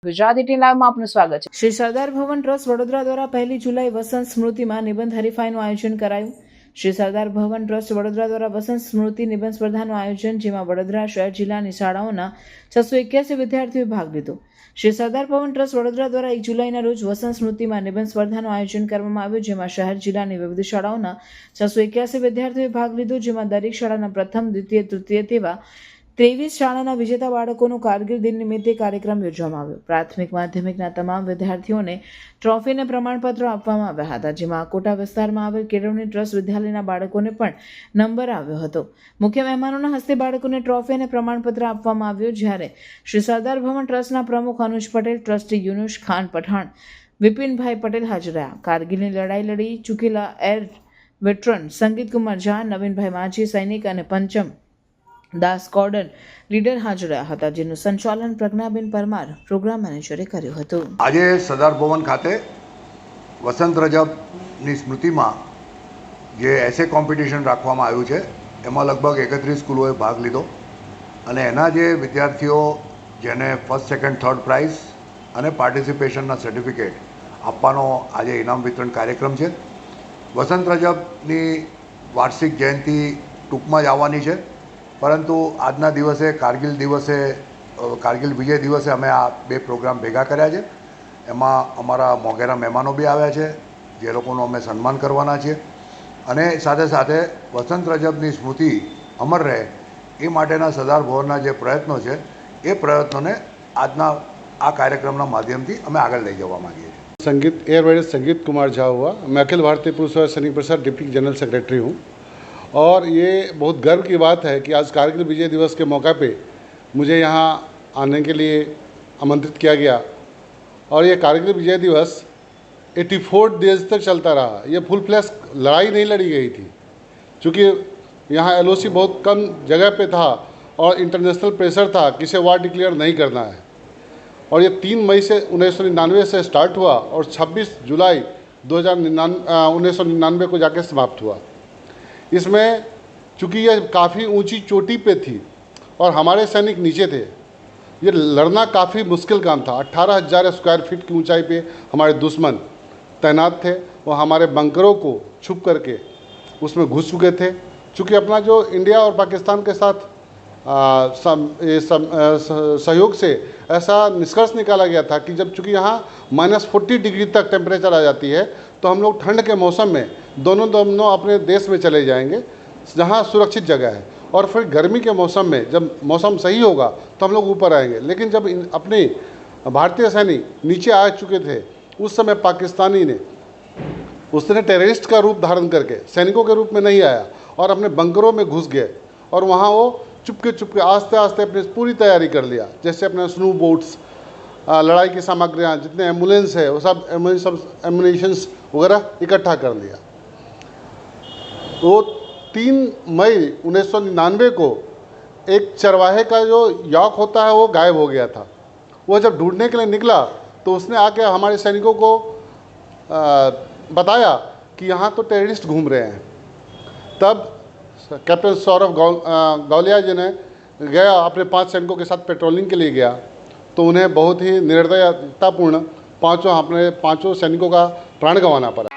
ગુજરાત 18 લાઈવમાં આપનું સ્વાગત છે। શ્રી સરદાર ભવન ટ્રસ્ટ વડોદરા દ્વારા 1 જુલાઈ વસંત સ્મૃતિમાં નિબંધ હરીફાઈનું આયોજન કરાયું। શ્રી સરદાર ભવન ટ્રસ્ટ વડોદરા દ્વારા વસંત સ્મૃતિ નિબંધ સ્પર્ધાનું આયોજન, જેમાં વડોદરા શહેર જિલ્લાની શાળાઓના 681 વિદ્યાર્થીઓએ ભાગ લીધો। શ્રી સરદાર ભવન ટ્રસ્ટ વડોદરા દ્વારા 1 જુલાઈના રોજ વસંત સ્મૃતિમાં નિબંધ સ્પર્ધાનું આયોજન કરવામાં આવ્યું, જેમાં શહેર જિલ્લાની વિવિધ શાળાઓના 681 વિદ્યાર્થીઓએ ભાગ લીધો, જેમાં દરેક શાળાના પ્રથમ, દ્વિતીય, તૃતીય તેવા 23 શાળાના વિજેતા બાળકોનો કારગિલ દિન નિમિત્તે કાર્યક્રમ યોજવામાં આવ્યો। પ્રાથમિક માધ્યમિકના તમામ વિદ્યાર્થીઓને ટ્રોફી અને પ્રમાણપત્રો આપવામાં આવ્યા હતા, જેમાં કોટા વિસ્તારમાં આવેલ કેળવણી ટ્રસ્ટ વિદ્યાલયના બાળકોને પણ નંબર આવ્યો હતો। મુખ્ય મહેમાનોના હસ્તે બાળકોને ટ્રોફી અને પ્રમાણપત્ર આપવામાં આવ્યું, જ્યારે શ્રી સરદાર ભવન ટ્રસ્ટના પ્રમુખ અનુજ પટેલ, ટ્રસ્ટી યુનુસ ખાન પઠાણ, વિપિનભાઈ પટેલ હાજર રહ્યા। કારગિલની લડાઈ લડી ચૂકેલા એર વેટરન સંગીત કુમાર ઝા, નવીનભાઈ માજી, સૈનિક અને પંચમ દાસ કોર્ડન લીડર હાજર રહ્યા હતા, જેનું સંચાલન પ્રજ્ઞાબેન પરમાર પ્રોગ્રામ મેનેજરે કર્યું હતું। આજે સરદાર ભવન ખાતે વસંત રજબની સ્મૃતિમાં જે એસે કોમ્પિટિશન રાખવામાં આવ્યું છે, એમાં લગભગ 31 સ્કૂલોએ ભાગ લીધો અને એના જે વિદ્યાર્થીઓ જેને ફર્સ્ટ, સેકન્ડ, થર્ડ પ્રાઇઝ અને પાર્ટિસિપેશનના સર્ટિફિકેટ આપવાનો આજે ઇનામ વિતરણ કાર્યક્રમ છે। વસંત રજબની વાર્ષિક જયંતિ ટૂંકમાં જ આવવાની છે, પરંતુ આજના દિવસે કારગિલ વિજય દિવસે અમે આ બે પ્રોગ્રામ ભેગા કર્યા છે। એમાં અમારા મોંઘેરા મહેમાનો બી આવ્યા છે, જે લોકોનું અમે સન્માન કરવાના છીએ, અને સાથે સાથે વસંત રજબની સ્મૃતિ અમર રહે એ માટેના સરદાર ભવનના જે પ્રયત્નો છે, એ પ્રયત્નોને આજના આ કાર્યક્રમના માધ્યમથી અમે આગળ લઈ જવા માગીએ છીએ। संगीत एयर वाइडर संगीत कुमार झा हुआ। मैं अखिल भारतीय पुरुष सैनिक परिषद डिप्टी जनरल सेक्रेटरी हूँ, और ये बहुत गर्व की बात है कि आज कारगिल विजय दिवस के मौका पे मुझे यहाँ आने के लिए आमंत्रित किया गया, और ये कारगिल विजय दिवस 84 डेज तक चलता रहा। ये फुल फ्लैश लड़ाई नहीं लड़ी गई थी, क्योंकि यहाँ LOC बहुत कम जगह पे था और इंटरनेशनल प्रेशर था कि इसे वार डिक्लेयर नहीं करना है, और ये 3 मई से 1999 से स्टार्ट हुआ और 26 जुलाई 1999 को जाके समाप्त हुआ। इसमें चूँकि यह काफ़ी ऊंची चोटी पे थी और हमारे सैनिक नीचे थे, ये लड़ना काफ़ी मुश्किल काम था। 18,000 स्क्वायर फीट की ऊंचाई पे हमारे दुश्मन तैनात थे, और हमारे बंकरों को छुप करके उसमें घुस चुके थे। चूँकि अपना जो इंडिया और पाकिस्तान के साथ सहयोग से ऐसा निष्कर्ष निकाला गया था कि जब चूँकि यहाँ -40 डिग्री तक टेम्परेचर आ जाती है, तो हम लोग ठंड के मौसम में दोनों अपने देश में चले जाएंगे जहाँ सुरक्षित जगह है, और फिर गर्मी के मौसम में जब मौसम सही होगा तो हम लोग ऊपर आएंगे। लेकिन जब अपने भारतीय सैनिक नीचे आ चुके थे, उस समय पाकिस्तानी ने उसने टेररिस्ट का रूप धारण करके सैनिकों के रूप में नहीं आया और अपने बंकरों में घुस गए, और वहाँ वो चुपके आस्ते आस्ते अपनी पूरी तैयारी कर लिया। जैसे अपने स्नो बोट्स, लड़ाई की सामग्रियाँ, जितने एम्बुलेंस है वो सब एम्युनिशंस वगैरह इकट्ठा कर लिया। तो 3 मई 1999 को एक चरवाहे का जो यॉक होता है वो गायब हो गया था। वो जब ढूंढने के लिए निकला तो उसने आके हमारे सैनिकों को बताया कि यहाँ तो टेररिस्ट घूम रहे हैं। तब कैप्टन सौरभ गौलिया जी ने गया, अपने 5 सैनिकों के साथ पेट्रोलिंग के लिए गया, तो उन्हें बहुत ही निर्दयतापूर्ण अपने पाँचों सैनिकों का प्राण गंवाना पड़ा।